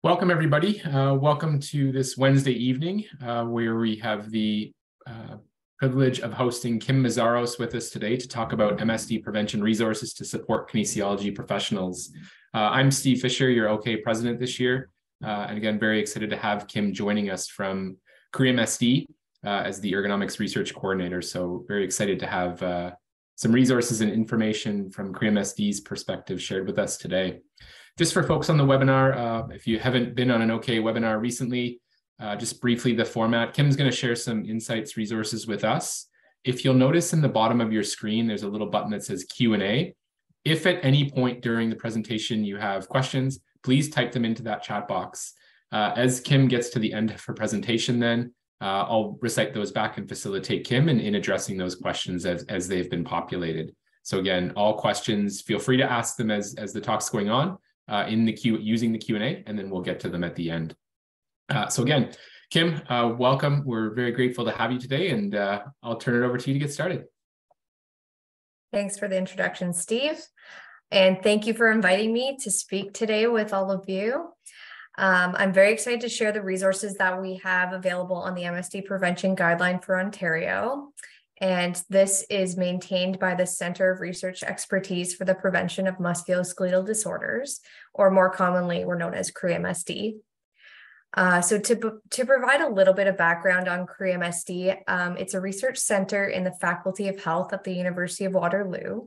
Welcome, everybody. Welcome to this Wednesday evening where we have the privilege of hosting Kim Mazzaros with us today to talk about MSD prevention resources to support kinesiology professionals. I'm Steve Fisher, your OK president this year. And again, very excited to have Kim joining us from Korea MSD as the ergonomics research coordinator. So very excited to have some resources and information from Korea MSD's perspective shared with us today. Just for folks on the webinar, if you haven't been on an OK webinar recently, just briefly the format. Kim's going to share some insights, resources with us. If you'll notice in the bottom of your screen, there's a little button that says Q&A. If at any point during the presentation you have questions, please type them into that chat box. As Kim gets to the end of her presentation then, I'll recite those back and facilitate Kim in addressing those questions as they've been populated. So again, all questions, feel free to ask them as the talk's going on. In the queue using the Q&A, and then we'll get to them at the end. So again, Kim, welcome. We're very grateful to have you today, and I'll turn it over to you to get started. Thanks for the introduction, Steve. And thank you for inviting me to speak today with all of you. I'm very excited to share the resources that we have available on the MSD Prevention Guideline for Ontario. And this is maintained by the Centre of Research Expertise for the Prevention of Musculoskeletal Disorders, or more commonly, we're known as Korea MSD. So to provide a little bit of background on Korea MSD, it's a research center in the Faculty of Health at the University of Waterloo.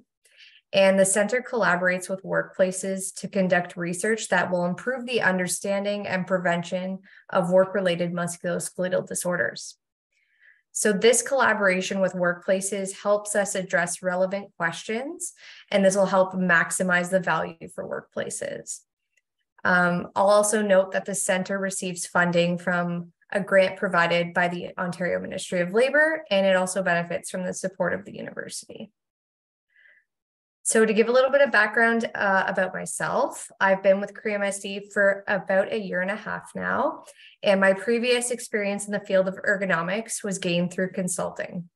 And the center collaborates with workplaces to conduct research that will improve the understanding and prevention of work-related musculoskeletal disorders. So this collaboration with workplaces helps us address relevant questions, and this will help maximize the value for workplaces. I'll also note that the center receives funding from a grant provided by the Ontario Ministry of Labour, and it also benefits from the support of the university. So to give a little bit of background about myself, I've been with Korea MSD for about 1.5 years now, and my previous experience in the field of ergonomics was gained through consulting.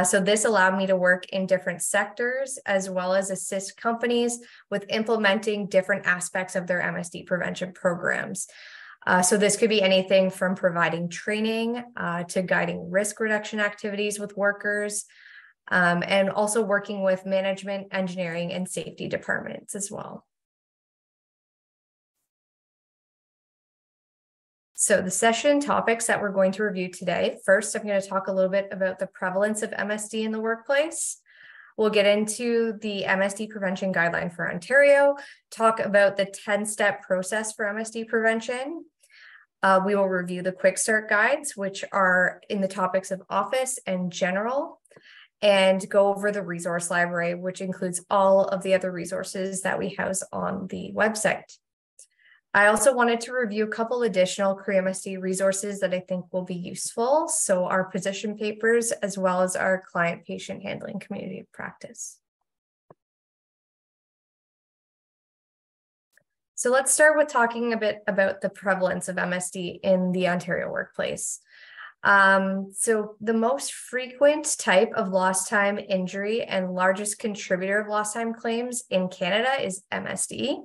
So this allowed me to work in different sectors as well as assist companies with implementing different aspects of their MSD prevention programs. So this could be anything from providing training to guiding risk reduction activities with workers, and also working with management, engineering, and safety departments as well. So the session topics that we're going to review today, first, I'm going to talk a little bit about the prevalence of MSD in the workplace. We'll get into the MSD Prevention Guideline for Ontario, talk about the 10-step process for MSD prevention. We will review the Quick Start guides, which are in the topics of office and general, and go over the resource library, which includes all of the other resources that we house on the website. I also wanted to review a couple additional Korea MSD resources that I think will be useful. So our position papers, as well as our client patient handling community of practice. So let's start with talking a bit about the prevalence of MSD in the Ontario workplace. So the most frequent type of lost time injury and largest contributor of lost time claims in Canada is MSD.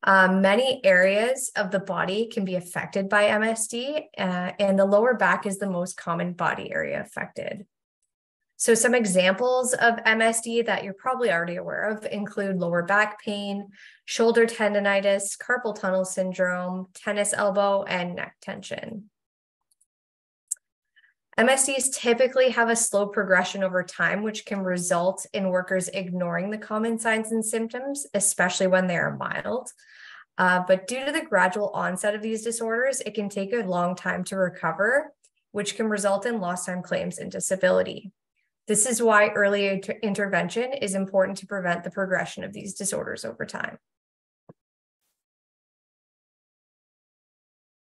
Many areas of the body can be affected by MSD, and the lower back is the most common body area affected. So some examples of MSD that you're probably already aware of include lower back pain, shoulder tendonitis, carpal tunnel syndrome, tennis elbow, and neck tension. MSDs typically have a slow progression over time, which can result in workers ignoring the common signs and symptoms, especially when they are mild. But due to the gradual onset of these disorders, it can take a long time to recover, which can result in lost time claims and disability. This is why early intervention is important to prevent the progression of these disorders over time.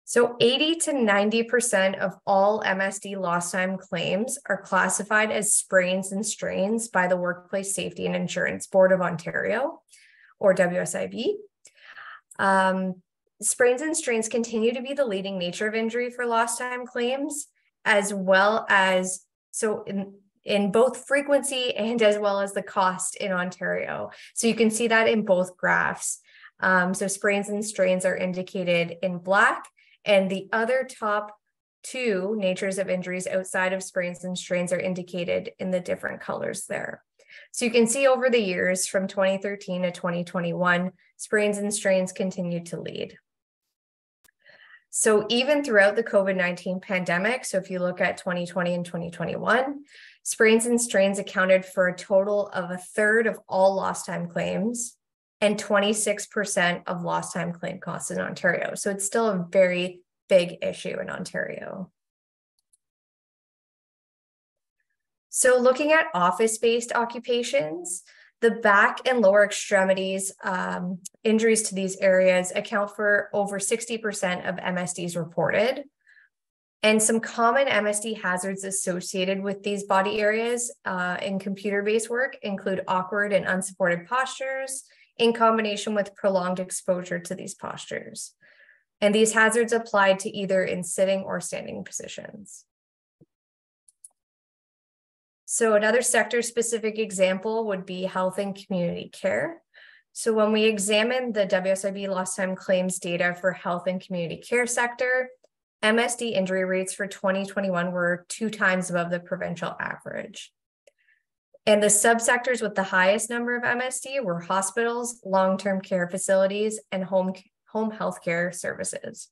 So 80 to 90% of all MSD lost time claims are classified as sprains and strains by the Workplace Safety and Insurance Board of Ontario, or WSIB. Sprains and strains continue to be the leading nature of injury for lost time claims, as well as, so in both frequency and as well as the cost in Ontario. So you can see that in both graphs. So sprains and strains are indicated in black, and the other top two natures of injuries outside of sprains and strains are indicated in the different colors there. So you can see over the years from 2013 to 2021, sprains and strains continued to lead. So even throughout the COVID-19 pandemic, so if you look at 2020 and 2021, sprains and strains accounted for a total of 1/3 of all lost time claims and 26% of lost time claim costs in Ontario. So it's still a very big issue in Ontario. So looking at office-based occupations, the back and lower extremities injuries to these areas account for over 60% of MSDs reported. And some common MSD hazards associated with these body areas in computer-based work include awkward and unsupported postures in combination with prolonged exposure to these postures. And these hazards apply to either in sitting or standing positions. So another sector-specific example would be health and community care. So when we examine the WSIB lost time claims data for health and community care sector, MSD injury rates for 2021 were 2 times above the provincial average. And the subsectors with the highest number of MSD were hospitals, long-term care facilities, and home healthcare services.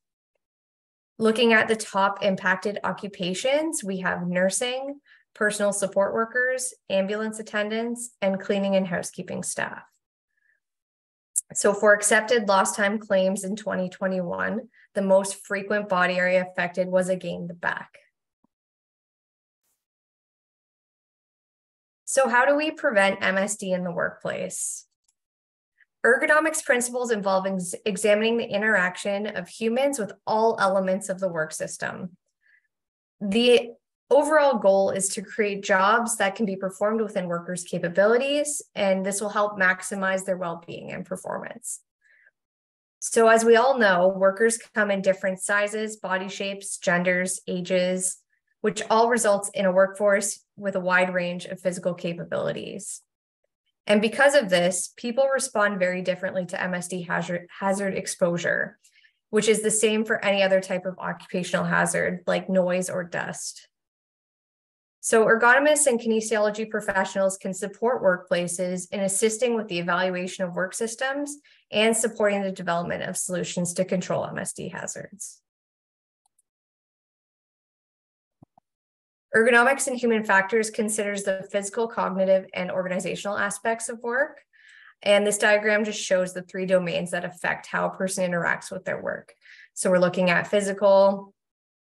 Looking at the top impacted occupations, we have nursing, personal support workers, ambulance attendants, and cleaning and housekeeping staff. So for accepted lost time claims in 2021, the most frequent body area affected was again the back. So how do we prevent MSD in the workplace? Ergonomics principles involve examining the interaction of humans with all elements of the work system. The overall goal is to create jobs that can be performed within workers' capabilities, and this will help maximize their well-being and performance. So as we all know, workers come in different sizes, body shapes, genders, ages, which all results in a workforce with a wide range of physical capabilities. And because of this, people respond very differently to MSD hazard exposure, which is the same for any other type of occupational hazard like noise or dust. So ergonomists and kinesiology professionals can support workplaces in assisting with the evaluation of work systems and supporting the development of solutions to control MSD hazards. Ergonomics and human factors considers the physical, cognitive, and organizational aspects of work. And this diagram just shows the 3 domains that affect how a person interacts with their work. So we're looking at physical,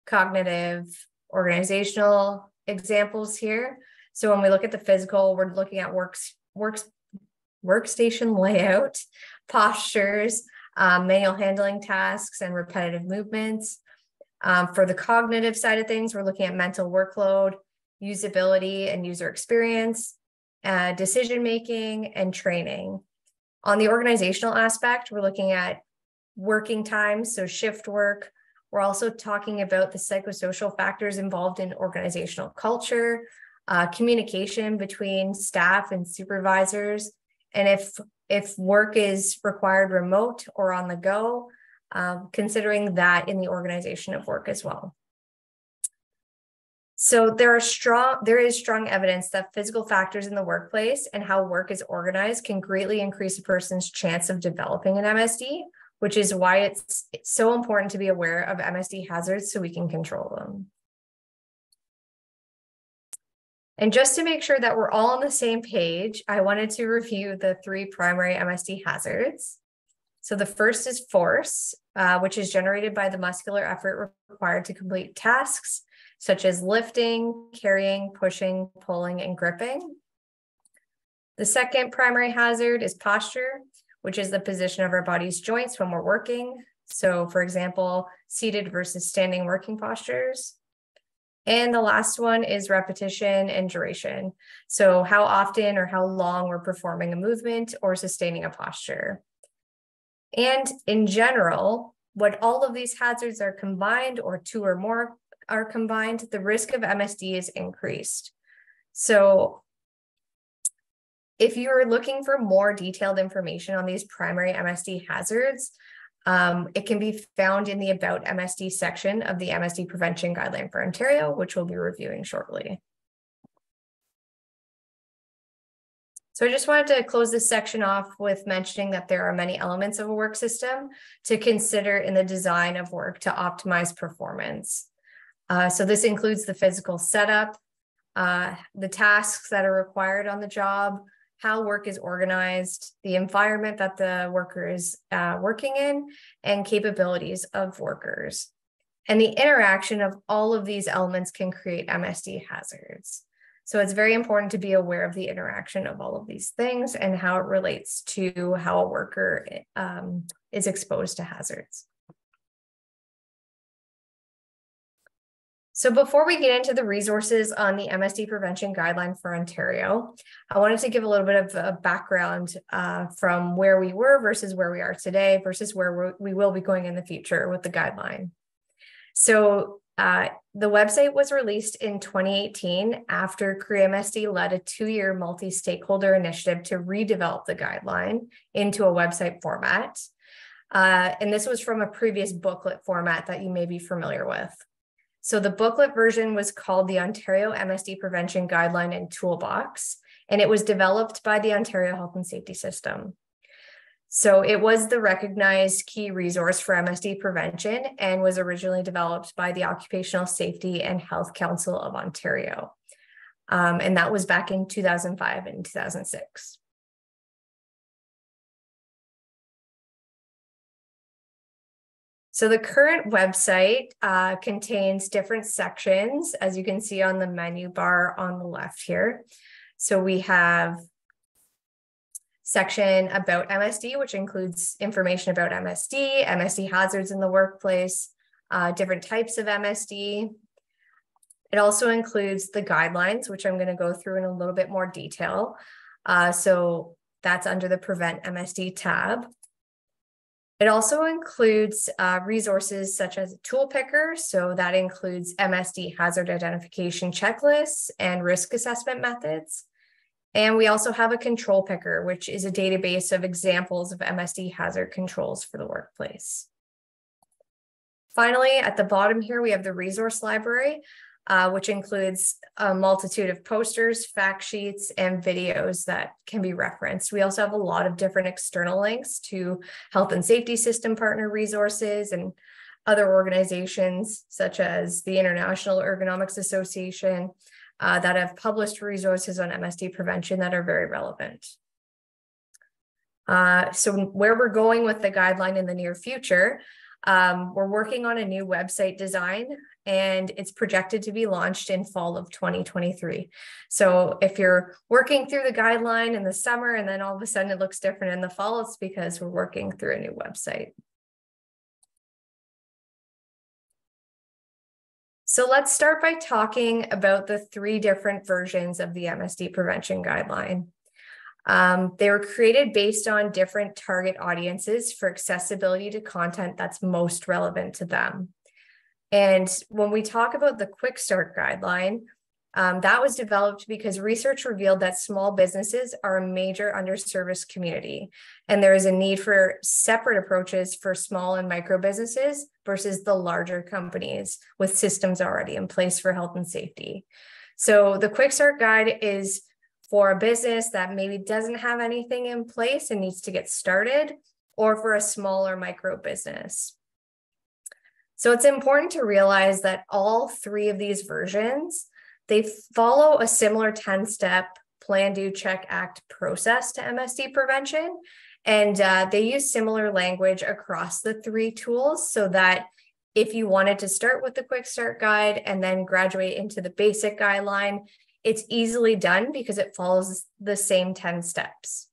cognitive, organizational examples here. So when we look at the physical, we're looking at workstation layout, postures, manual handling tasks, and repetitive movements. For the cognitive side of things, we're looking at mental workload, usability and user experience, decision-making, and training. On the organizational aspect, we're looking at working times, so shift work. We're also talking about the psychosocial factors involved in organizational culture, communication between staff and supervisors, and if work is required remote or on the go, considering that in the organization of work as well. So there is strong evidence that physical factors in the workplace and how work is organized can greatly increase a person's chance of developing an MSD, which is why it's so important to be aware of MSD hazards so we can control them. And just to make sure that we're all on the same page, I wanted to review the 3 primary MSD hazards. So the first is force, which is generated by the muscular effort required to complete tasks such as lifting, carrying, pushing, pulling, and gripping. The second primary hazard is posture, which is the position of our body's joints when we're working. So for example, seated versus standing working postures. And the last one is repetition and duration. So how often or how long we're performing a movement or sustaining a posture. And in general, when all of these hazards are combined or 2 or more are combined, the risk of MSD is increased. So If you're looking for more detailed information on these primary MSD hazards, it can be found in the About MSD section of the MSD Prevention Guideline for Ontario, which we'll be reviewing shortly. So I just wanted to close this section off with mentioning that there are many elements of a work system to consider in the design of work to optimize performance. So this includes the physical setup, the tasks that are required on the job, how work is organized, the environment that the worker is working in, and capabilities of workers. And the interaction of all of these elements can create MSD hazards. So it's very important to be aware of the interaction of all of these things and how it relates to how a worker is exposed to hazards. So before we get into the resources on the MSD Prevention Guideline for Ontario, I wanted to give a little bit of a background from where we were versus where we are today versus where we will be going in the future with the guideline. So the website was released in 2018 after MSD led a 2-year multi-stakeholder initiative to redevelop the guideline into a website format. And this was from a previous booklet format that you may be familiar with. So the booklet version was called the Ontario MSD Prevention Guideline and Toolbox, and it was developed by the Ontario Health and Safety System. So it was the recognized key resource for MSD prevention and was originally developed by the Occupational Safety and Health Council of Ontario. And that was back in 2005 and 2006. So the current website contains different sections, as you can see on the menu bar on the left here. So we have section about MSD, which includes information about MSD, MSD hazards in the workplace, different types of MSD. It also includes the guidelines, which I'm going to go through in a little bit more detail. So that's under the Prevent MSD tab. It also includes resources such as a tool picker. So that includes MSD hazard identification checklists and risk assessment methods. And we also have a control picker, which is a database of examples of MSD hazard controls for the workplace. Finally, at the bottom here, we have the resource library, which includes a multitude of posters, fact sheets, and videos that can be referenced. We also have a lot of different external links to health and safety system partner resources and other organizations such as the International Ergonomics Association that have published resources on MSD prevention that are very relevant. So where we're going with the guideline in the near future, we're working on a new website design, and it's projected to be launched in fall of 2023. So if you're working through the guideline in the summer and then all of a sudden it looks different in the fall, it's because we're working through a new website. So let's start by talking about the 3 different versions of the MSD prevention guideline. They were created based on different target audiences for accessibility to content that's most relevant to them. And when we talk about the Quick Start guideline, that was developed because research revealed that small businesses are a major underserviced community, and there is a need for separate approaches for small and micro businesses versus the larger companies with systems already in place for health and safety. So the Quick Start Guide is for a business that maybe doesn't have anything in place and needs to get started, or for a smaller micro business. So it's important to realize that all 3 of these versions, they follow a similar 10-step plan, do, check, act process to MSD prevention. And they use similar language across the 3 tools so that if you wanted to start with the Quick Start Guide and then graduate into the basic guideline, it's easily done because it follows the same 10 steps.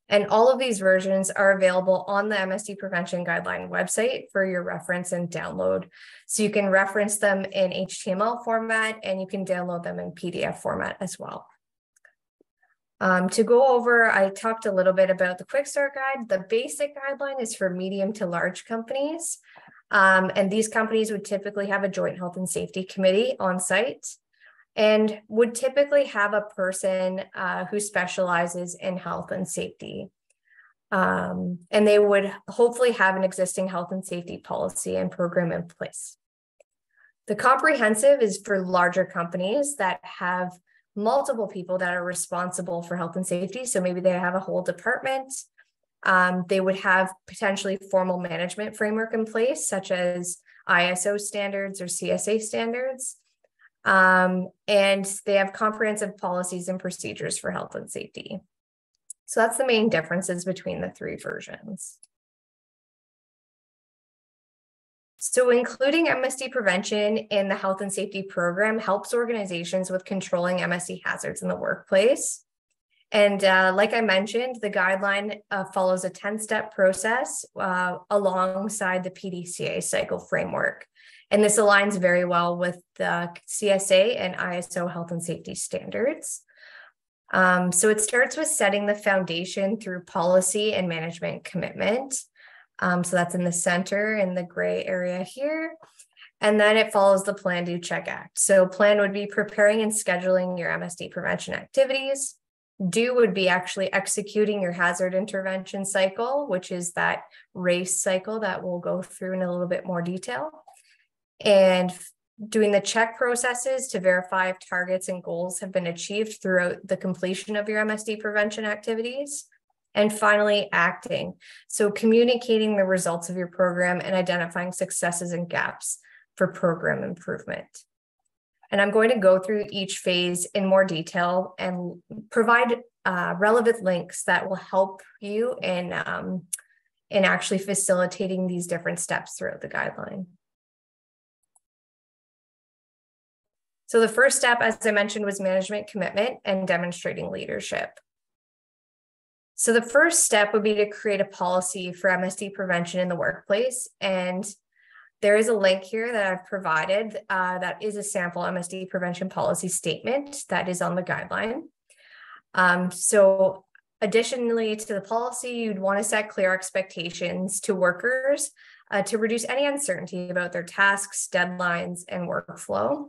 And all of these versions are available on the MSD Prevention Guideline website for your reference and download. So you can reference them in HTML format and you can download them in PDF format as well. To go over, I talked a little bit about the Quick Start Guide. The basic guideline is for medium to large companies. And these companies would typically have a joint health and safety committee on site. and would typically have a person who specializes in health and safety. And they would hopefully have an existing health and safety policy and program in place. The comprehensive is for larger companies that have multiple people that are responsible for health and safety. So maybe they have a whole department. They would have potentially formal management framework in place, such as ISO standards or CSA standards. And they have comprehensive policies and procedures for health and safety. So that's the main differences between the three versions. So including MSD prevention in the health and safety program helps organizations with controlling MSD hazards in the workplace. And like I mentioned, the guideline follows a 10-step process alongside the PDCA cycle framework. And this aligns very well with the CSA and ISO health and safety standards. So it starts with setting the foundation through policy and management commitment. So that's in the center in the gray area here. And then it follows the Plan, Do, Check, Act. So plan would be preparing and scheduling your MSD prevention activities. Do would be actually executing your hazard intervention cycle, which is that RACE cycle that we'll go through in a little bit more detail. And doing the check processes to verify if targets and goals have been achieved throughout the completion of your MSD prevention activities. And finally, acting. So communicating the results of your program and identifying successes and gaps for program improvement. And I'm going to go through each phase in more detail and provide relevant links that will help you in actually facilitating these different steps throughout the guideline. So the first step, as I mentioned, was management commitment and demonstrating leadership. So the first step would be to create a policy for MSD prevention in the workplace. And there is a link here that I've provided that is a sample MSD prevention policy statement that is on the guideline. So additionally to the policy, you'd want to set clear expectations to workers to reduce any uncertainty about their tasks, deadlines, and workflow.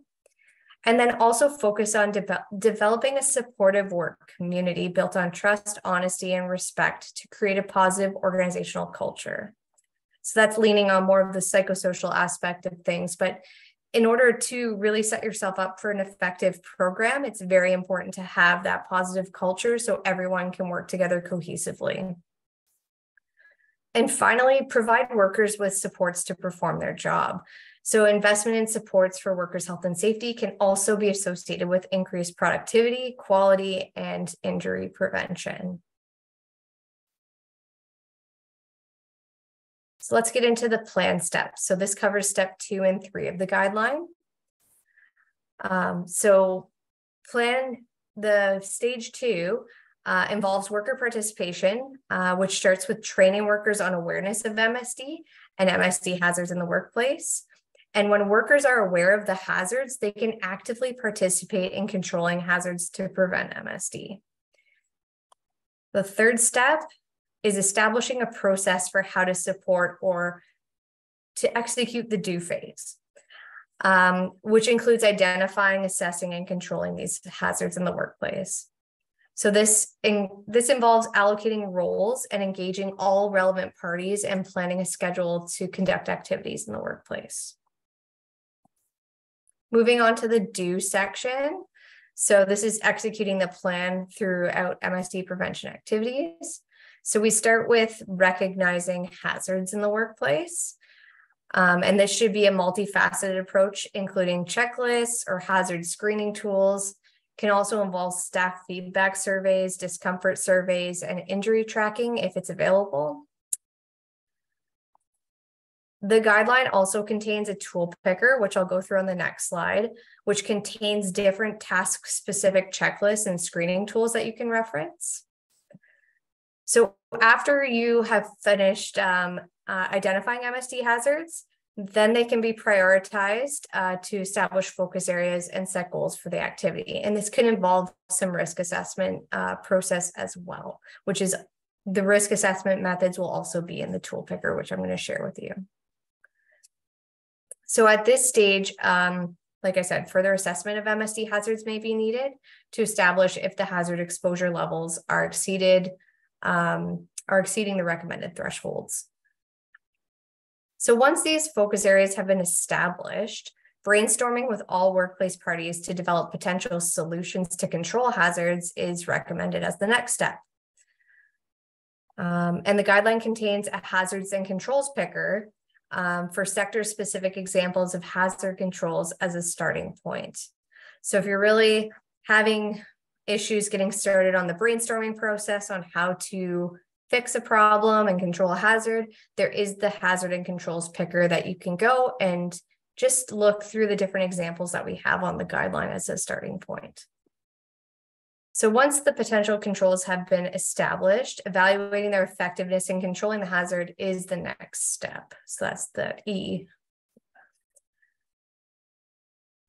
And then also focus on developing a supportive work community built on trust, honesty, and respect to create a positive organizational culture. So that's leaning on more of the psychosocial aspect of things. But in order to really set yourself up for an effective program, it's very important to have that positive culture so everyone can work together cohesively. And finally, provide workers with supports to perform their job. So investment in supports for workers' health and safety can also be associated with increased productivity, quality, and injury prevention. So let's get into the plan steps. So this covers step 2 and 3 of the guideline. So plan the stage 2 involves worker participation, which starts with training workers on awareness of MSD and MSD hazards in the workplace. And when workers are aware of the hazards, they can actively participate in controlling hazards to prevent MSD. The third step is establishing a process for how to support or to execute the do phase, which includes identifying, assessing, and controlling these hazards in the workplace. So this involves allocating roles and engaging all relevant parties and planning a schedule to conduct activities in the workplace. Moving on to the do section. So this is executing the plan throughout MSD prevention activities. So we start with recognizing hazards in the workplace. And this should be a multifaceted approach, including checklists or hazard screening tools. Can also involve staff feedback surveys, discomfort surveys, and injury tracking if it's available. The guideline also contains a tool picker, which I'll go through on the next slide, which contains different task-specific checklists and screening tools that you can reference. So after you have finished identifying MSD hazards, then they can be prioritized to establish focus areas and set goals for the activity. And this can involve some risk assessment process as well, which is the risk assessment methods will also be in the tool picker, which I'm going to share with you. So at this stage, like I said, further assessment of MSD hazards may be needed to establish if the hazard exposure levels are exceeding the recommended thresholds. So once these focus areas have been established, brainstorming with all workplace parties to develop potential solutions to control hazards is recommended as the next step. And the guideline contains a hazards and controls picker for sector-specific examples of hazard controls as a starting point. So if you're really having issues getting started on the brainstorming process on how to fix a problem and control a hazard, there is the hazard and controls picker that you can go and just look through the different examples that we have on the guideline as a starting point. So once the potential controls have been established, evaluating their effectiveness in controlling the hazard is the next step. So that's the E.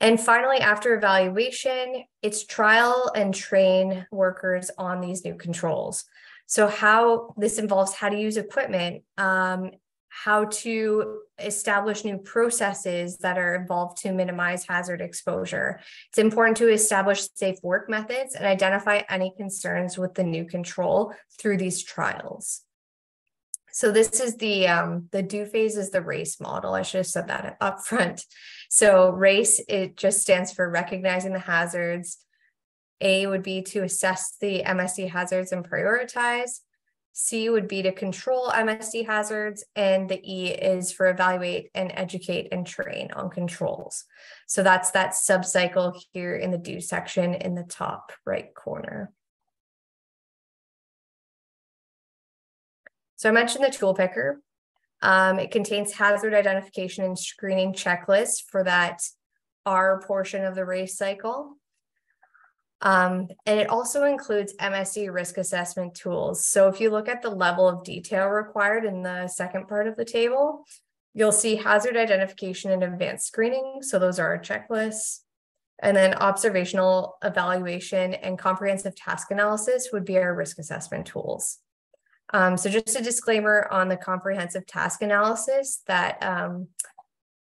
And finally, after evaluation, it's trial and train workers on these new controls. So how this involves how to use equipment, how to establish new processes that are involved to minimize hazard exposure. It's important to establish safe work methods and identify any concerns with the new control through these trials. So this is the do phase is the RACE model. I should have said that up front. So RACE, it just stands for recognizing the hazards. A would be to assess the MSD hazards and prioritize. C would be to control MSD hazards, and the E is for evaluate and educate and train on controls. So that's that sub-cycle here in the do section in the top right corner. So I mentioned the tool picker. It contains hazard identification and screening checklists for that R portion of the RACE cycle. And it also includes MSD risk assessment tools. So if you look at the level of detail required in the second part of the table, you'll see hazard identification and advanced screening. So those are our checklists. And then observational evaluation and comprehensive task analysis would be our risk assessment tools. So just a disclaimer on the comprehensive task analysis that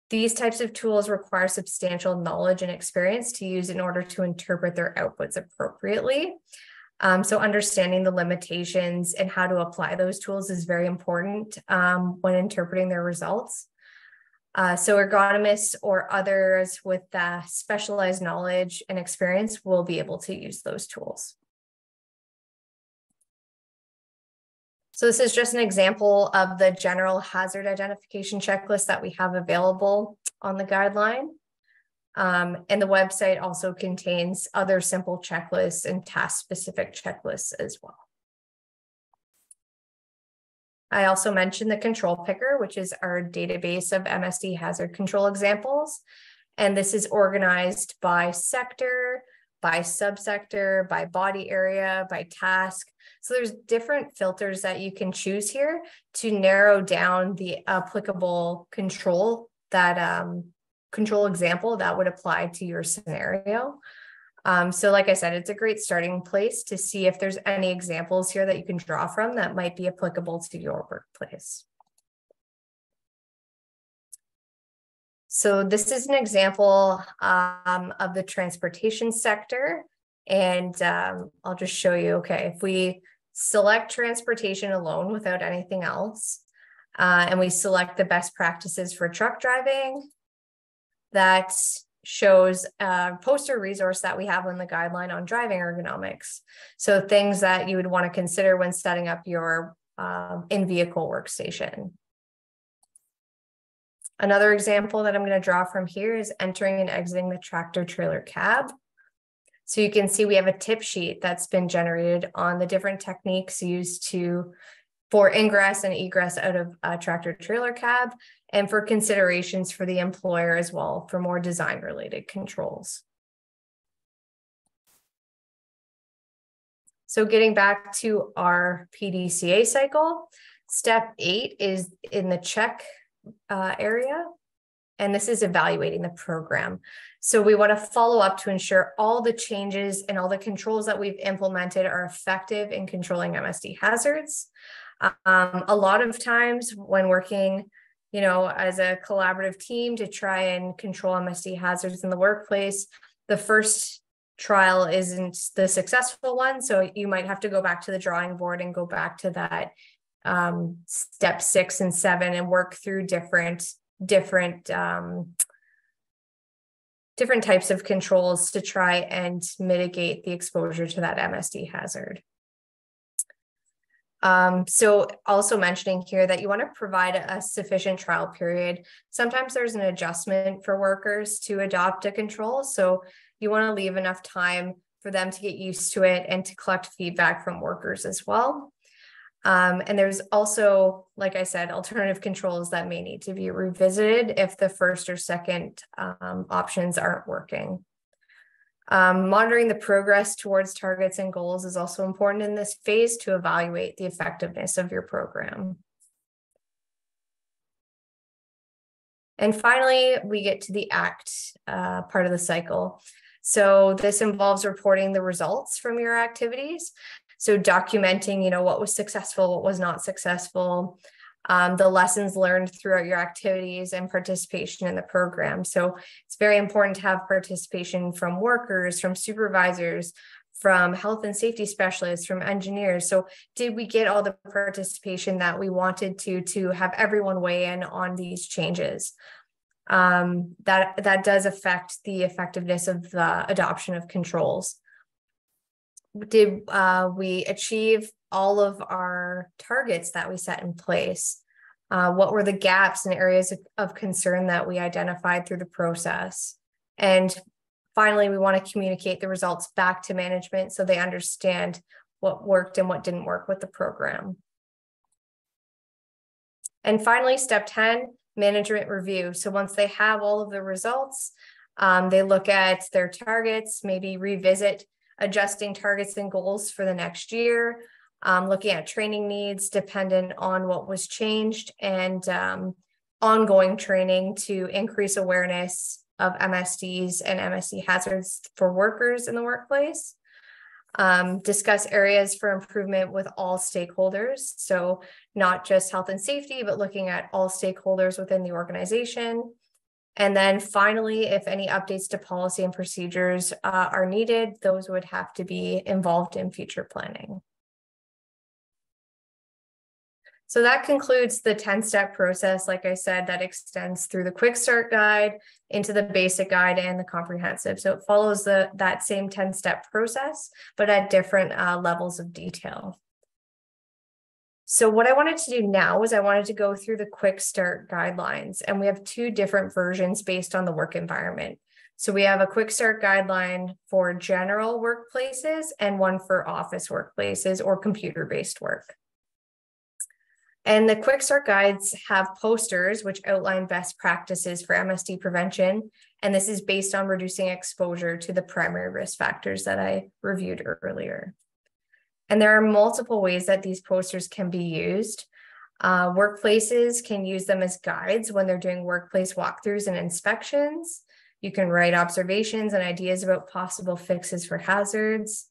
these types of tools require substantial knowledge and experience to use in order to interpret their outputs appropriately. So understanding the limitations and how to apply those tools is very important when interpreting their results. So ergonomists or others with specialized knowledge and experience will be able to use those tools. So this is just an example of the general hazard identification checklist that we have available on the guideline. And the website also contains other simple checklists and task-specific checklists as well. I also mentioned the control picker, which is our database of MSD hazard control examples. And this is organized by sector, by subsector, by body area, by task. So there's different filters that you can choose here to narrow down the applicable control that control example that would apply to your scenario. So like I said, it's a great starting place to see if there's any examples here that you can draw from that might be applicable to your workplace. So this is an example of the transportation sector. And I'll just show you, okay, if we select transportation alone without anything else, and we select the best practices for truck driving, that shows a poster resource that we have on the guideline on driving ergonomics. So things that you would want to consider when setting up your in-vehicle workstation. Another example that I'm going to draw from here is entering and exiting the tractor trailer cab. So you can see we have a tip sheet that's been generated on the different techniques used for ingress and egress out of a tractor trailer cab, and for considerations for the employer as well for more design related controls. So getting back to our PDCA cycle, step 8 is in the check area, and this is evaluating the program. So we want to follow up to ensure all the changes and all the controls that we've implemented are effective in controlling MSD hazards. A lot of times when working as a collaborative team to try and control MSD hazards in the workplace. The first trial isn't the successful one, so you might have to go back to the drawing board and go back to that step 6 and 7 and work through different types of controls to try and mitigate the exposure to that MSD hazard. So also mentioning here that you want to provide a sufficient trial period. Sometimes there's an adjustment for workers to adopt a control. So you want to leave enough time for them to get used to it and to collect feedback from workers as well. And there's also, like I said, alternative controls that may need to be revisited if the first or second options aren't working. Monitoring the progress towards targets and goals is also important in this phase to evaluate the effectiveness of your program. And finally, we get to the ACT part of the cycle. So this involves reporting the results from your activities. So documenting, what was successful, what was not successful, the lessons learned throughout your activities and participation in the program. So it's very important to have participation from workers, from supervisors, from health and safety specialists, from engineers. So did we get all the participation that we wanted to have everyone weigh in on these changes? That does affect the effectiveness of the adoption of controls. Did we achieve all of our targets that we set in place? What were the gaps and areas of concern that we identified through the process? And finally, we want to communicate the results back to management so they understand what worked and what didn't work with the program. And finally, step 10, management review. So once they have all of the results, they look at their targets, maybe revisit adjusting targets and goals for the next year, looking at training needs dependent on what was changed, and ongoing training to increase awareness of MSDs and MSD hazards for workers in the workplace. Discuss areas for improvement with all stakeholders. So not just health and safety, but looking at all stakeholders within the organization. And then finally, if any updates to policy and procedures are needed, those would have to be involved in future planning. So that concludes the 10-step process. Like I said, that extends through the quick start guide into the basic guide and the comprehensive. So it follows that same 10-step process, but at different levels of detail. So what I wanted to do now is I wanted to go through the quick start guidelines, and we have 2 different versions based on the work environment. So we have a quick start guideline for general workplaces and one for office workplaces or computer-based work. And the quick start guides have posters which outline best practices for MSD prevention. And this is based on reducing exposure to the primary risk factors that I reviewed earlier. And there are multiple ways that these posters can be used. Workplaces can use them as guides when they're doing workplace walkthroughs and inspections. You can write observations and ideas about possible fixes for hazards.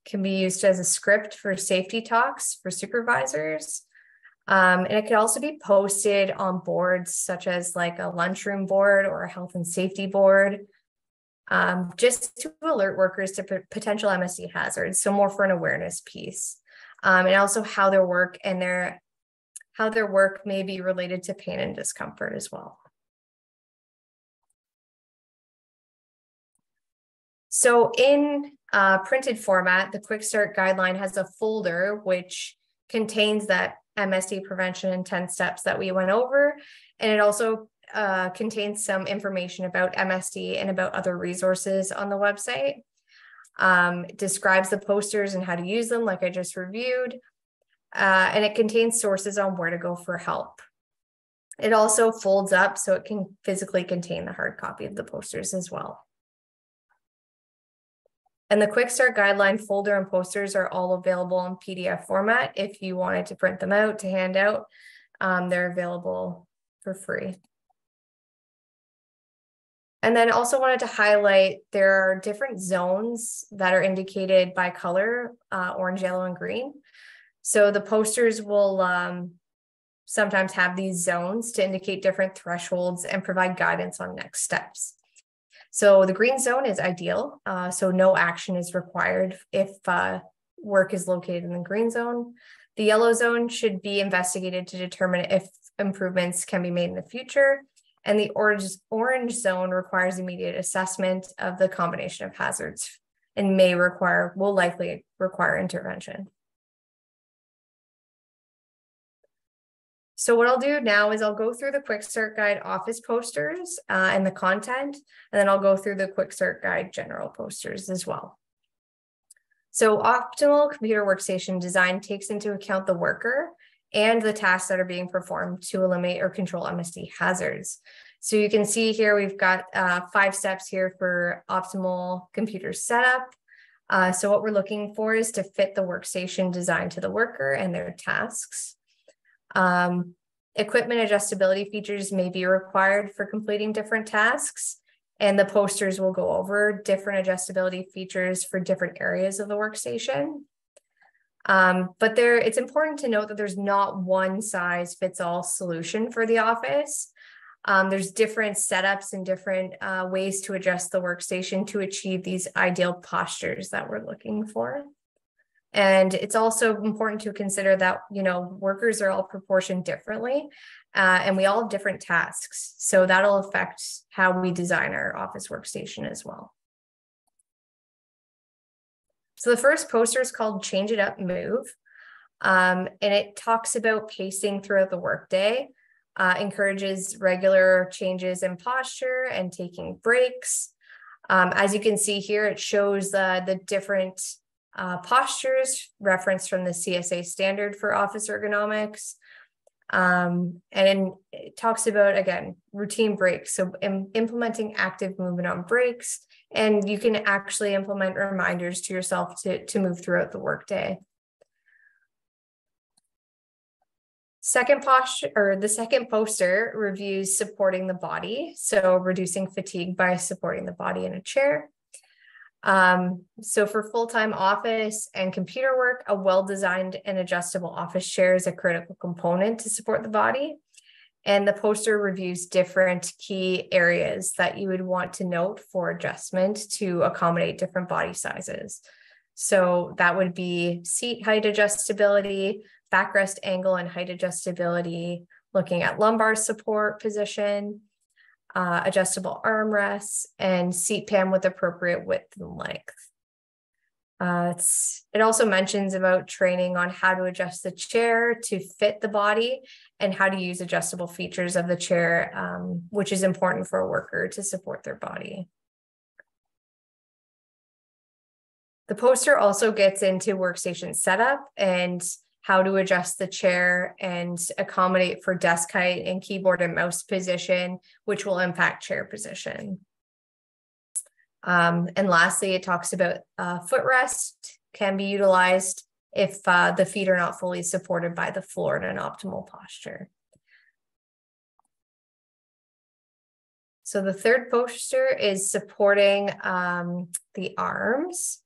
It can be used as a script for safety talks for supervisors. And it could also be posted on boards such as like a lunchroom board or a health and safety board, just to alert workers to potential MSD hazards. So more for an awareness piece, and also how their work may be related to pain and discomfort as well. So in printed format, the Quick Start Guideline has a folder which contains that MSD prevention and 10 steps that we went over. And it also contains some information about MSD and about other resources on the website. It describes the posters and how to use them, like I just reviewed. And it contains sources on where to go for help. It also folds up so it can physically contain the hard copy of the posters as well. And the Quick Start Guideline folder and posters are all available in PDF format. If you wanted to print them out to hand out, they're available for free. And then also wanted to highlight there are different zones that are indicated by color, orange, yellow, and green. So the posters will sometimes have these zones to indicate different thresholds and provide guidance on next steps. So the green zone is ideal, so no action is required if work is located in the green zone. The yellow zone should be investigated to determine if improvements can be made in the future. And the orange zone requires immediate assessment of the combination of hazards and will likely require intervention. So what I'll do now is I'll go through the Quick Start Guide office posters and the content, and then I'll go through the Quick Start Guide general posters as well. So optimal computer workstation design takes into account the worker and the tasks that are being performed to eliminate or control MSD hazards. So you can see here, we've got 5 steps here for optimal computer setup. So what we're looking for is to fit the workstation design to the worker and their tasks. Equipment adjustability features may be required for completing different tasks, and the posters will go over different adjustability features for different areas of the workstation. But it's important to note that there's not one size fits all solution for the office. There's different setups and different ways to adjust the workstation to achieve these ideal postures that we're looking for. And it's also important to consider that, workers are all proportioned differently, and we all have different tasks. So that'll affect how we design our office workstation as well. So the first poster is called Change It Up, Move. And it talks about pacing throughout the workday, encourages regular changes in posture and taking breaks. As you can see here, it shows the different postures referenced from the CSA standard for office ergonomics. And it talks about, again, routine breaks. So implementing active movement on breaks, and you can actually implement reminders to yourself to move throughout the workday. The second poster reviews supporting the body. So reducing fatigue by supporting the body in a chair. So for full-time office and computer work, a well-designed and adjustable office chair is a critical component to support the body. And the poster reviews different key areas that you would want to note for adjustment to accommodate different body sizes. So that would be seat height adjustability, backrest angle and height adjustability, looking at lumbar support position, adjustable armrests, and seat pan with appropriate width and length. It also mentions about training on how to adjust the chair to fit the body and how to use adjustable features of the chair, which is important for a worker to support their body. The poster also gets into workstation setup and how to adjust the chair and accommodate for desk height and keyboard and mouse position, which will impact chair position. And lastly, it talks about footrest can be utilized if the feet are not fully supported by the floor in an optimal posture. So the third poster is supporting the arms.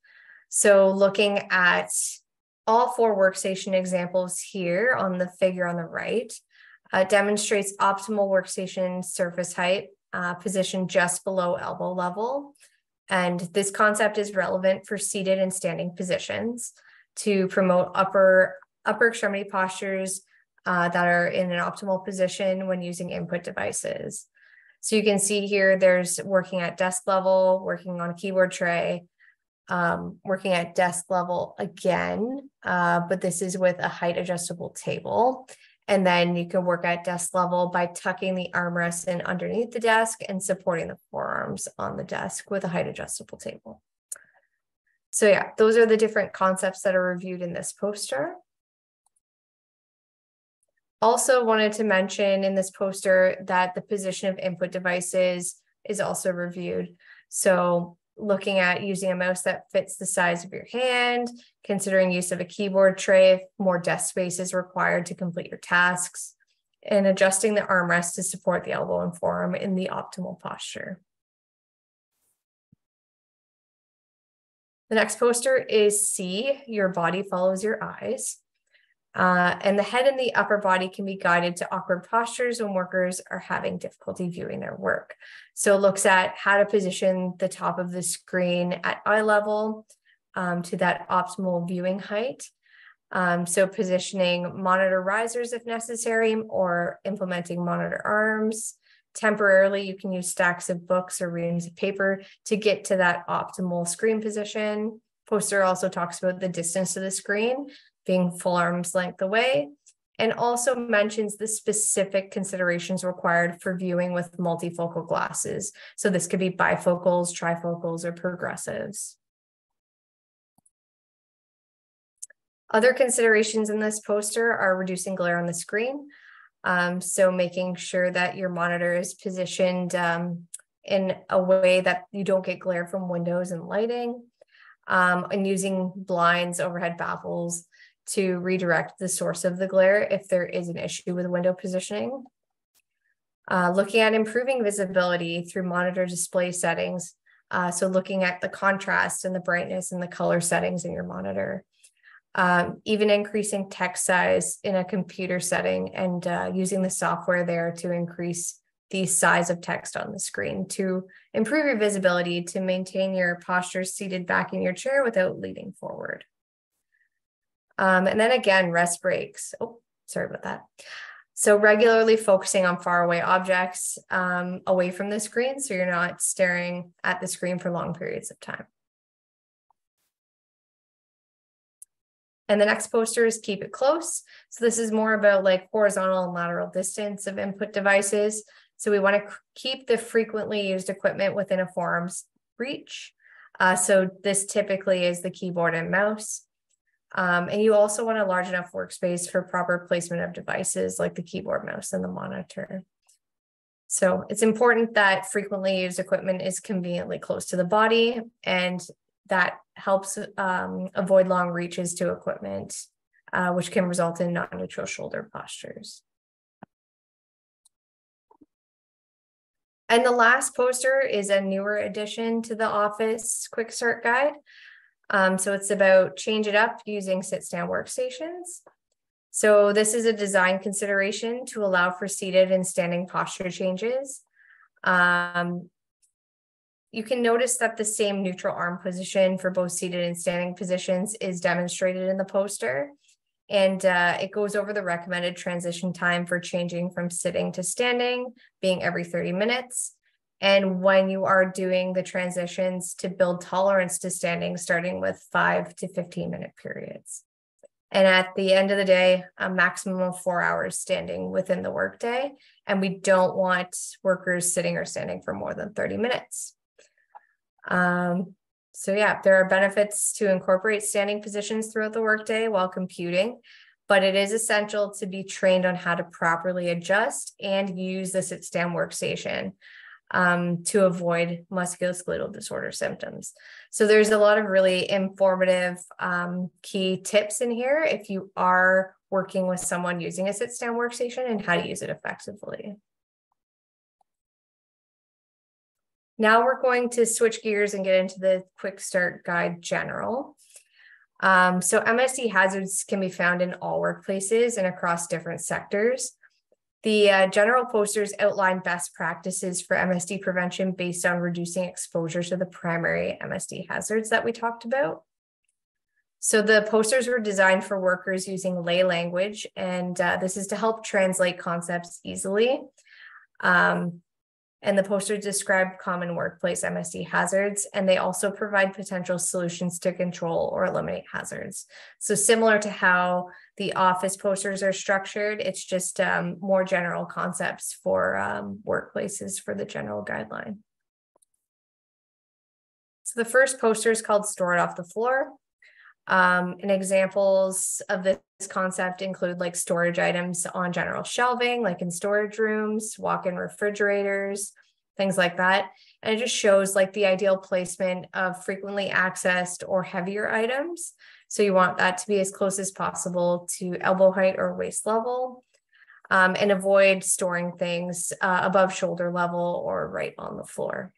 So looking at all 4 workstation examples here on the figure on the right, demonstrates optimal workstation surface height, positioned just below elbow level. And this concept is relevant for seated and standing positions to promote upper extremity postures that are in an optimal position when using input devices. So you can see here, there's working at desk level, working on a keyboard tray, working at desk level again, but this is with a height adjustable table. And then you can work at desk level by tucking the armrest in underneath the desk and supporting the forearms on the desk with a height adjustable table. So yeah, those are the different concepts that are reviewed in this poster. Also wanted to mention in this poster that the position of input devices is also reviewed. So looking at using a mouse that fits the size of your hand, considering use of a keyboard tray if more desk space is required to complete your tasks, and adjusting the armrest to support the elbow and forearm in the optimal posture. The next poster is C, Your Body Follows Your Eyes. And the head and the upper body can be guided to awkward postures when workers are having difficulty viewing their work. So it looks at how to position the top of the screen at eye level to that optimal viewing height. So positioning monitor risers if necessary, or implementing monitor arms. Temporarily, you can use stacks of books or reams of paper to get to that optimal screen position. Poster also talks about the distance to the screen being full arm's length away, and also mentions the specific considerations required for viewing with multifocal glasses. So this could be bifocals, trifocals, or progressives. Other considerations in this poster are reducing glare on the screen. So making sure that your monitor is positioned in a way that you don't get glare from windows and lighting, and using blinds, overhead baffles to redirect the source of the glare if there is an issue with window positioning. Looking at improving visibility through monitor display settings. So looking at the contrast and the brightness and the color settings in your monitor. Even increasing text size in a computer setting and using the software there to increase the size of text on the screen to improve your visibility, to maintain your posture seated back in your chair without leaning forward. And then again, rest breaks. Oh, sorry about that. So regularly focusing on faraway objects away from the screen, so you're not staring at the screen for long periods of time. And the next poster is keep it close. So this is more about like horizontal and lateral distance of input devices. So we want to keep the frequently used equipment within a forearm's reach. So this typically is the keyboard and mouse. And you also want a large enough workspace for proper placement of devices like the keyboard, mouse, and the monitor. So it's important that frequently used equipment is conveniently close to the body, and that helps avoid long reaches to equipment, which can result in non-neutral shoulder postures. And the last poster is a newer addition to the Office Quick Start Guide. So it's about change it up using sit-stand workstations. So this is a design consideration to allow for seated and standing posture changes. You can notice that the same neutral arm position for both seated and standing positions is demonstrated in the poster. And it goes over the recommended transition time for changing from sitting to standing, being every 30 minutes. And when you are doing the transitions to build tolerance to standing, starting with 5 to 15 minute periods. And at the end of the day, a maximum of 4 hours standing within the workday. And we don't want workers sitting or standing for more than 30 minutes. So yeah, there are benefits to incorporate standing positions throughout the workday while computing, but it is essential to be trained on how to properly adjust and use the sit-stand workstation to avoid musculoskeletal disorder symptoms. So there's a lot of really informative key tips in here if you are working with someone using a sit-stand workstation and how to use it effectively. Now we're going to switch gears and get into the Quick Start Guide General. So MSD hazards can be found in all workplaces and across different sectors. The general posters outline best practices for MSD prevention based on reducing exposure to the primary MSD hazards that we talked about. So the posters were designed for workers using lay language, and this is to help translate concepts easily. And the posters describe common workplace MSD hazards, and they also provide potential solutions to control or eliminate hazards. So similar to how the office posters are structured, it's just more general concepts for workplaces for the general guideline. So the first poster is called Store It Off the Floor. And examples of this concept include like storage items on general shelving, like in storage rooms, walk-in refrigerators, things like that. And it just shows like the ideal placement of frequently accessed or heavier items. So you want that to be as close as possible to elbow height or waist level, and avoid storing things above shoulder level or right on the floor.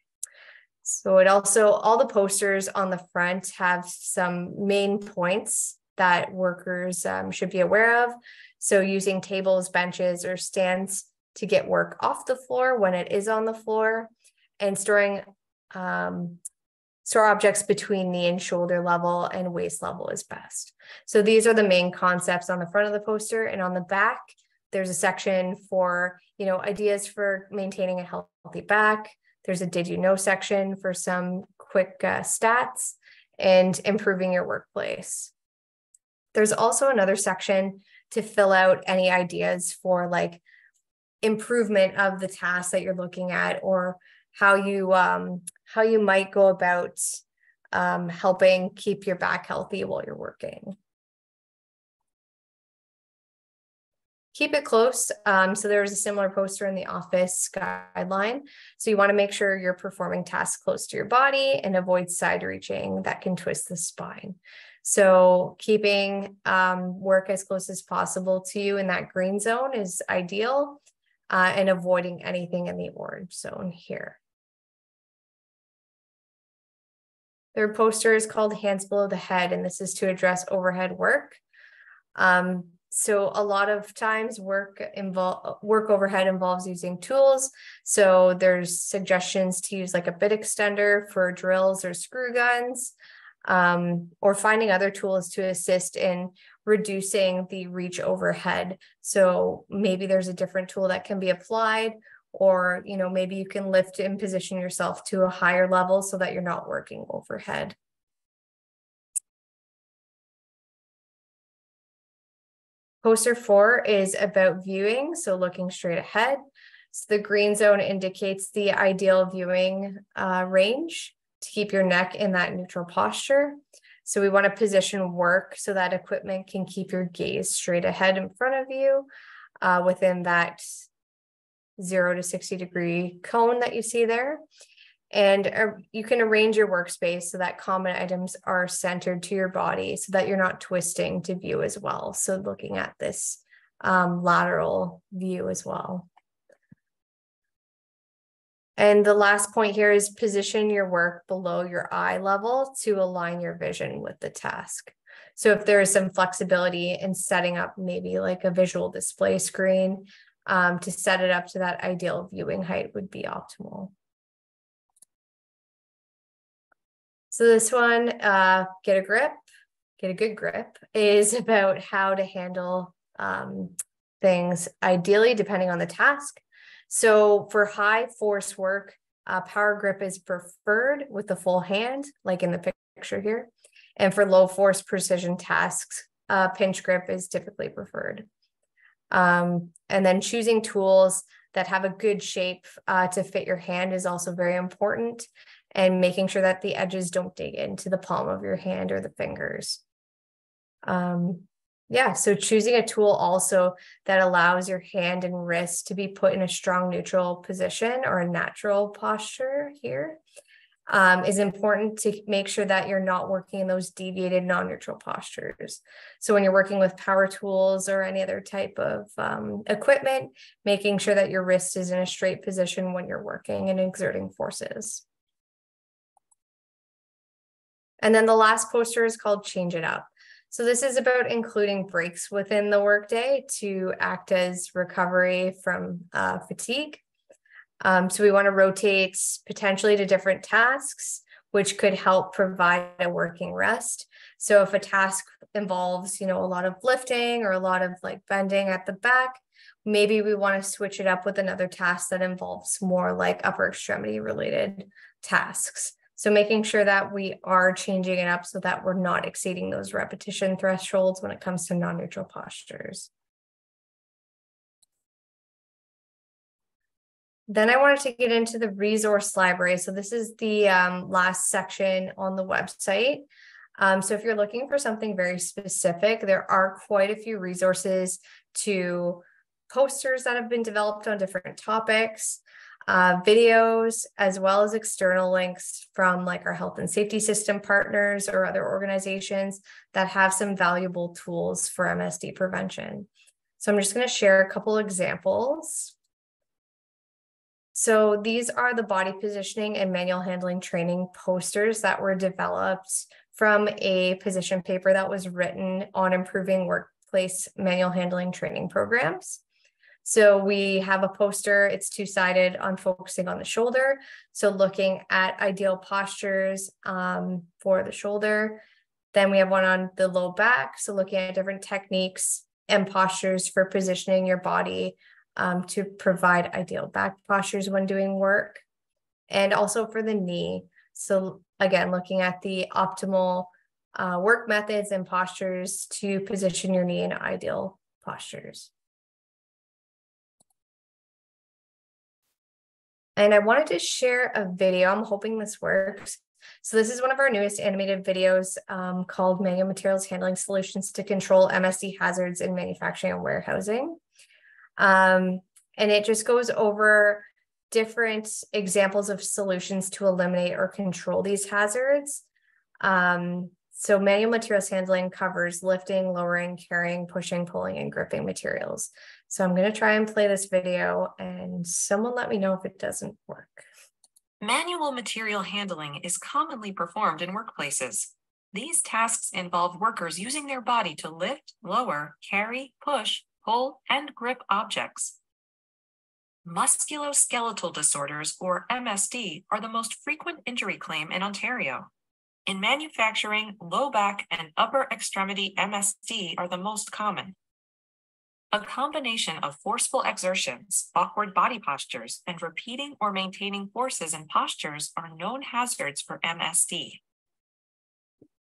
So it also, all the posters on the front have some main points that workers should be aware of. So using tables, benches, or stands to get work off the floor when it is on the floor, and store objects between knee and shoulder level and waist level is best. So these are the main concepts on the front of the poster, and on the back, there's a section for, ideas for maintaining a healthy back. There's a did you know section for some quick stats and improving your workplace. There's also another section to fill out any ideas for like improvement of the task that you're looking at, or how you might go about helping keep your back healthy while you're working. Keep it close. So there was a similar poster in the office guideline. So you want to make sure you're performing tasks close to your body and avoid side reaching that can twist the spine. So keeping work as close as possible to you in that green zone is ideal, and avoiding anything in the orange zone here. Their poster is called Hands Below the Head, and this is to address overhead work. So a lot of times work overhead involves using tools. So there's suggestions to use like a bit extender for drills or screw guns, or finding other tools to assist in reducing the reach overhead. So maybe there's a different tool that can be applied, or maybe you can lift and position yourself to a higher level so that you're not working overhead. Poster 4 is about viewing, so looking straight ahead. So the green zone indicates the ideal viewing range to keep your neck in that neutral posture. So we want to position work so that equipment can keep your gaze straight ahead in front of you, within that 0 to 60 degree cone that you see there. And you can arrange your workspace so that common items are centered to your body so that you're not twisting to view as well. So looking at this lateral view as well. And the last point here is position your work below your eye level to align your vision with the task. So if there is some flexibility in setting up maybe like a visual display screen, to set it up to that ideal viewing height would be optimal. So this one, get a good grip, is about how to handle things ideally depending on the task. So for high force work, power grip is preferred with the full hand, like in the picture here. And for low force precision tasks, pinch grip is typically preferred. And then choosing tools that have a good shape to fit your hand is also very important, and making sure that the edges don't dig into the palm of your hand or the fingers. So choosing a tool also that allows your hand and wrist to be put in a strong neutral position or a natural posture here is important to make sure that you're not working in those deviated non-neutral postures. So when you're working with power tools or any other type of equipment, making sure that your wrist is in a straight position when you're working and exerting forces. And then the last poster is called Change It Up. So this is about including breaks within the workday to act as recovery from fatigue. So we want to rotate potentially to different tasks, which could help provide a working rest. So if a task involves, a lot of lifting or a lot of like bending at the back, maybe we want to switch it up with another task that involves more like upper extremity related tasks. So making sure that we are changing it up so that we're not exceeding those repetition thresholds when it comes to non-neutral postures. Then I wanted to get into the resource library. So this is the last section on the website. So if you're looking for something very specific, there are quite a few resources to posters that have been developed on different topics, videos, as well as external links from like our health and safety system partners or other organizations that have some valuable tools for MSD prevention. So I'm just going to share a couple examples. So these are the body positioning and manual handling training posters that were developed from a position paper that was written on improving workplace manual handling training programs. So we have a poster, it's two-sided on focusing on the shoulder. So looking at ideal postures for the shoulder. Then we have one on the low back. So looking at different techniques and postures for positioning your body to provide ideal back postures when doing work. And also for the knee. So again, looking at the optimal work methods and postures to position your knee in ideal postures. And I wanted to share a video. I'm hoping this works. So this is one of our newest animated videos called Manual Materials Handling Solutions to Control MSD Hazards in Manufacturing and Warehousing. And it just goes over different examples of solutions to eliminate or control these hazards. So manual materials handling covers lifting, lowering, carrying, pushing, pulling, and gripping materials. So I'm going to try and play this video and someone let me know if it doesn't work. Manual material handling is commonly performed in workplaces. These tasks involve workers using their body to lift, lower, carry, push, pull, and grip objects. Musculoskeletal disorders, or MSD, are the most frequent injury claim in Ontario. In manufacturing, low back and upper extremity MSD are the most common. A combination of forceful exertions, awkward body postures, and repeating or maintaining forces and postures are known hazards for MSD.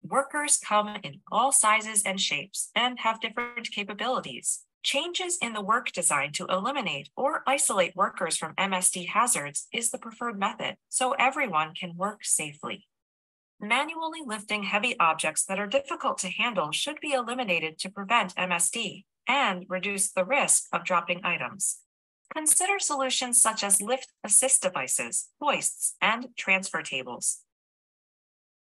Workers come in all sizes and shapes and have different capabilities. Changes in the work design to eliminate or isolate workers from MSD hazards is the preferred method, so everyone can work safely. Manually lifting heavy objects that are difficult to handle should be eliminated to prevent MSD and reduce the risk of dropping items. Consider solutions such as lift assist devices, hoists, and transfer tables.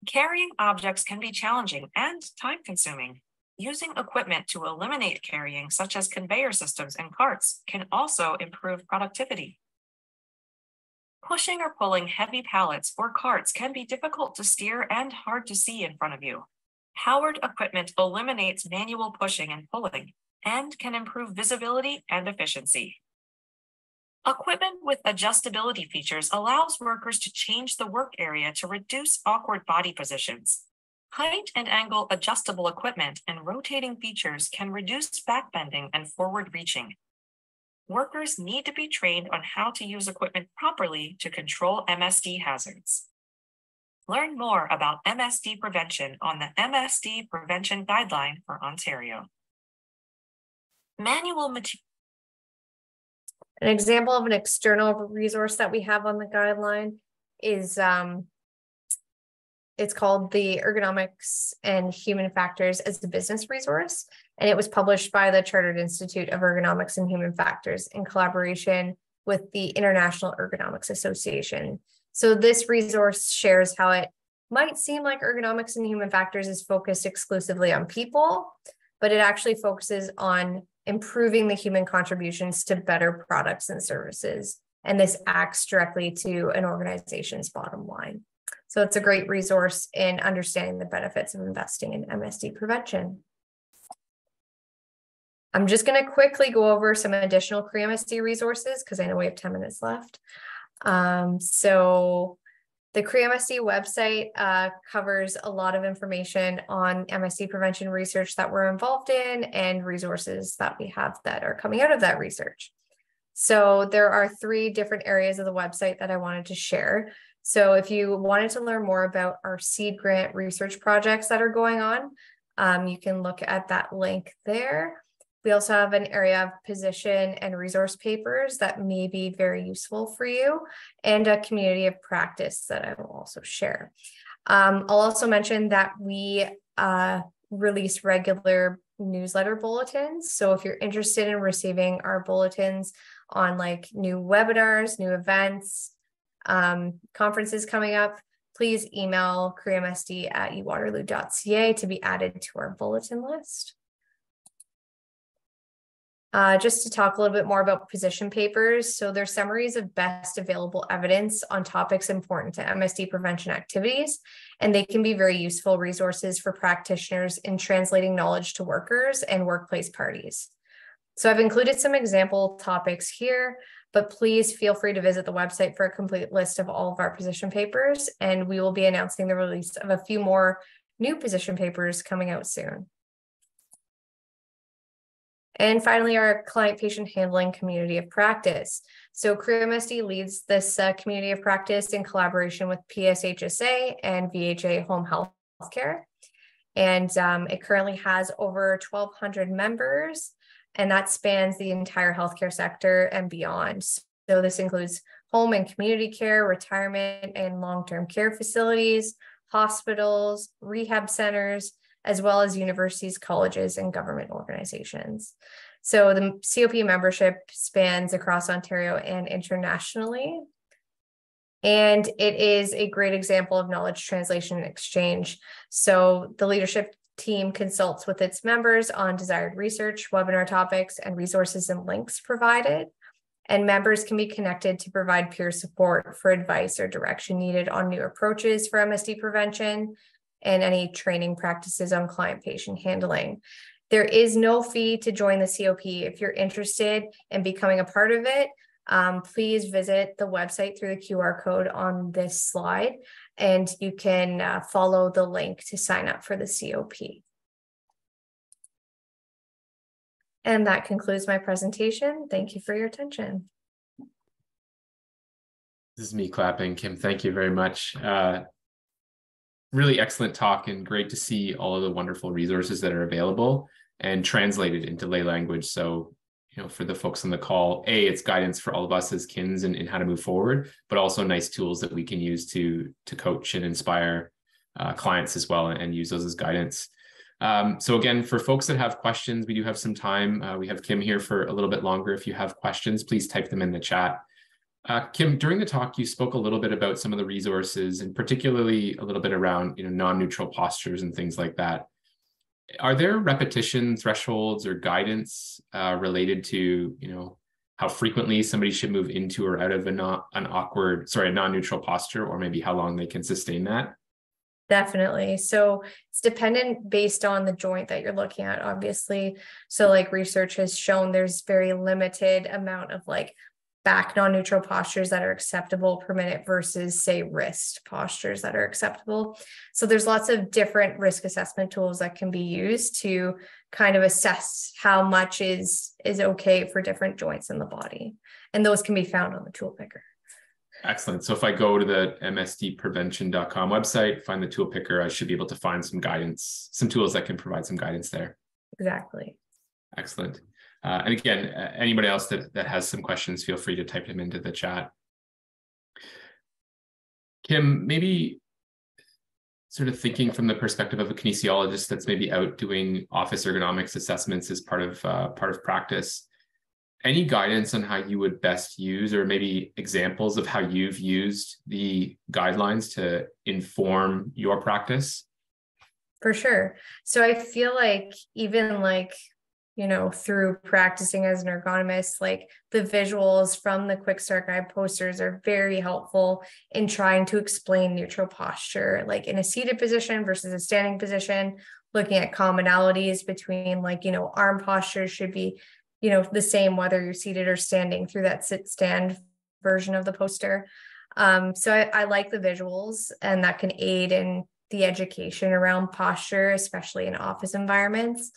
Carrying objects can be challenging and time-consuming. Using equipment to eliminate carrying, such as conveyor systems and carts, can also improve productivity. Pushing or pulling heavy pallets or carts can be difficult to steer and hard to see in front of you. Powered equipment eliminates manual pushing and pulling and can improve visibility and efficiency. Equipment with adjustability features allows workers to change the work area to reduce awkward body positions. Height and angle adjustable equipment and rotating features can reduce back bending and forward reaching. Workers need to be trained on how to use equipment properly to control MSD hazards. Learn more about MSD prevention on the MSD Prevention Guideline for Ontario. An example of an external resource that we have on the guideline is it's called the Ergonomics and Human Factors as the Business Resource, and it was published by the Chartered Institute of Ergonomics and Human Factors in collaboration with the International Ergonomics Association. So this resource shares how it might seem like ergonomics and human factors is focused exclusively on people, but it actually focuses on improving the human contributions to better products and services. And this acts directly to an organization's bottom line. So it's a great resource in understanding the benefits of investing in MSD prevention. I'm just going to quickly go over some additional CRE-MSD resources because I know we have 10 minutes left. So the CRE-MSD website covers a lot of information on MSD prevention research that we're involved in and resources that we have that are coming out of that research. So there are 3 different areas of the website that I wanted to share. So if you wanted to learn more about our seed grant research projects that are going on, you can look at that link there. We also have an area of position and resource papers that may be very useful for you, and a community of practice that I will also share. I'll also mention that we release regular newsletter bulletins. So if you're interested in receiving our bulletins on like new webinars, new events, conferences coming up, please email CRE-MSD@uwaterloo.ca to be added to our bulletin list. Just to talk a little bit more about position papers. So they're summaries of best available evidence on topics important to MSD prevention activities. and they can be very useful resources for practitioners in translating knowledge to workers and workplace parties. So I've included some example topics here, but please feel free to visit the website for a complete list of all of our position papers, and we will be announcing the release of a few more new position papers coming out soon. And finally, our client-patient handling community of practice. So Career MSD leads this community of practice in collaboration with PSHSA and VHA Home Health Care. And it currently has over 1,200 members, and that spans the entire healthcare sector and beyond. So this includes home and community care, retirement and long-term care facilities, hospitals, rehab centers, as well as universities, colleges, and government organizations. So the COP membership spans across Ontario and internationally. And it is a great example of knowledge translation and exchange. So the leadership team consults with its members on desired research, webinar topics, and resources and links provided. And members can be connected to provide peer support for advice or direction needed on new approaches for MSD prevention and any training practices on client-patient handling. There is no fee to join the COP. If you're interested in becoming a part of it, please visit the website through the QR code on this slide, and you can follow the link to sign up for the COP. And that concludes my presentation. Thank you for your attention. This is me clapping. Kim, thank you very much. Really excellent talk, and great to see all of the wonderful resources that are available and translated into lay language. So, you know, for the folks on the call, it's guidance for all of us as KINs in how to move forward, but also nice tools that we can use to coach and inspire clients as well, and use those as guidance. So again, for folks that have questions, we do have some time. We have Kim here for a little bit longer. If you have questions, please type them in the chat. Kim, during the talk, you spoke a little bit about some of the resources, and particularly a little bit around, you know, non-neutral postures and things like that. Are there repetition thresholds or guidance related to, you know, how frequently somebody should move into or out of a non-neutral posture, or maybe how long they can sustain that? Definitely. So it's dependent based on the joint that you're looking at, obviously. So like research has shown there's very limited amount of like back non-neutral postures that are acceptable per minute versus, say, wrist postures that are acceptable. So there's lots of different risk assessment tools that can be used to kind of assess how much is okay for different joints in the body. And those can be found on the tool picker. Excellent. So if I go to the msdprevention.com website, find the tool picker, I should be able to find some guidance, some tools that can provide some guidance there. Exactly. Excellent. And again, anybody else that has some questions, feel free to type them into the chat. Kim, maybe sort of thinking from the perspective of a kinesiologist that's maybe out doing office ergonomics assessments as part of practice, any guidance on how you would best use, or maybe examples of how you've used the guidelines to inform your practice? For sure. So I feel like even like, you know, through practicing as an ergonomist, like the visuals from the quick start guide posters are very helpful in trying to explain neutral posture, like in a seated position versus a standing position, looking at commonalities between, like, you know, arm postures should be, you know, the same whether you're seated or standing through that sit stand version of the poster. So I like the visuals, and that can aid in the education around posture, especially in office environments.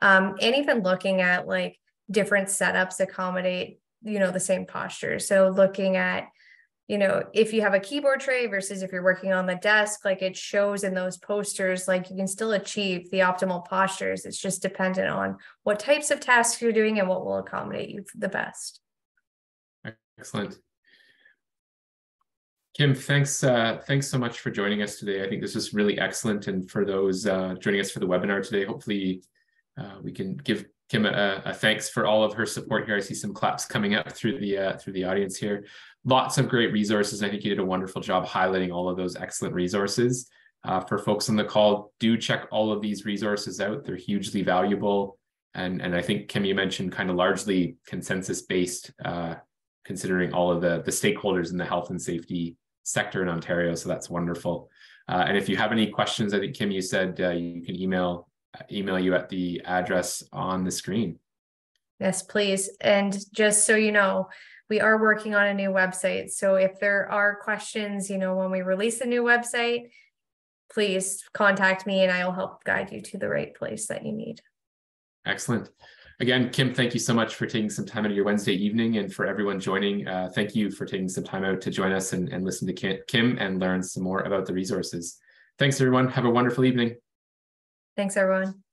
And even looking at like different setups accommodate, you know, the same posture. So looking at, you know, if you have a keyboard tray versus if you're working on the desk, like it shows in those posters, like you can still achieve the optimal postures. It's just dependent on what types of tasks you're doing and what will accommodate you the best. Excellent. Kim, thanks so much for joining us today. I think this was really excellent. And for those joining us for the webinar today, hopefully we can give Kim a thanks for all of her support here. I see some claps coming up through the audience here. Lots of great resources. I think you did a wonderful job highlighting all of those excellent resources. For folks on the call, do check all of these resources out. They're hugely valuable. And I think, Kim, you mentioned kind of largely consensus-based, considering all of the stakeholders in the health and safety sector in Ontario. So that's wonderful. And if you have any questions, I think, Kim, you said you can email you at the address on the screen. Yes, please. And just so you know, we are working on a new website. So if there are questions, when we release a new website, please contact me and I will help guide you to the right place that you need. Excellent. Again, Kim, thank you so much for taking some time out of your Wednesday evening, and for everyone joining, thank you for taking some time out to join us and listen to Kim and learn some more about the resources. Thanks, everyone. Have a wonderful evening. Thanks, everyone.